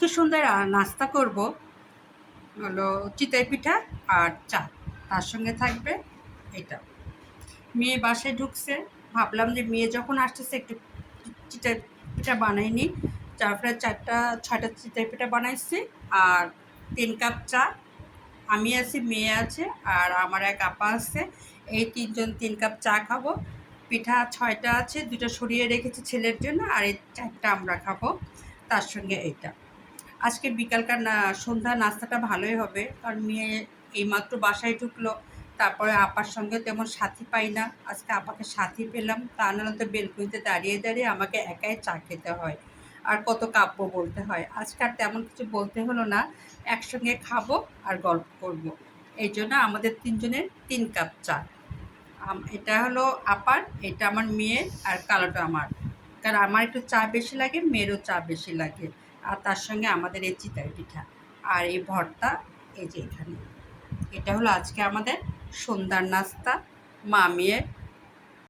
আজকে সন্ধ্যায় নাস্তা করব হলো চিতই পিঠা আর চা। তার সঙ্গে থাকবে এটা। মেয়ে বাসায় ঢুকছে, ভাবলাম যে মেয়ে যখন আসতেছে একটু চিতই পিঠা বানাই নিই। প্রায় 4টা চিতই পিঠা বানাইছি আর 3 কাপ চা। আমি আছি, মেয়ে আছে আর আমার এক আপা আছে। এই 3জন 3 কাপ চা খাবো। পিঠা 6টা আছে, 2টা সরিয়ে রেখেছি ছেলের জন্য আর এই 4টা আমরা খাবো। তার সঙ্গে এইটা। আজকে বিকালকার সন্ধ্যা নাস্তাটা ভালোই হবে, কারণ মেয়ে এইমাত্র বাসায় ঢুকলো। তারপরে আপার সঙ্গে তেমন সাথী পাই না, আজকে আপাকে সাথী পেলাম। তা নাহলে তো বেলকুনিতে দাঁড়িয়ে দাঁড়িয়ে আমাকে একাই চা খেতে হয় আর কত কাব্য বলতে হয়। আজকে আর তেমন কিছু বলতে হলো না, একসঙ্গে খাবো আর গল্প করব। এই জন্য আমাদের 3জনের 3 কাপ চা। এটা হলো আপার, এটা আমার মেয়ের আর কালোটা আমার। কারণ আমার একটু চা বেশি লাগে, মেয়েরও চা বেশি লাগে। আর তার সঙ্গে আমাদের এই চিতই পিঠা আর এই ভর্তা, এই যে এখানে। এটা হলো আজকে আমাদের সন্ধ্যার নাস্তা মা মেয়ে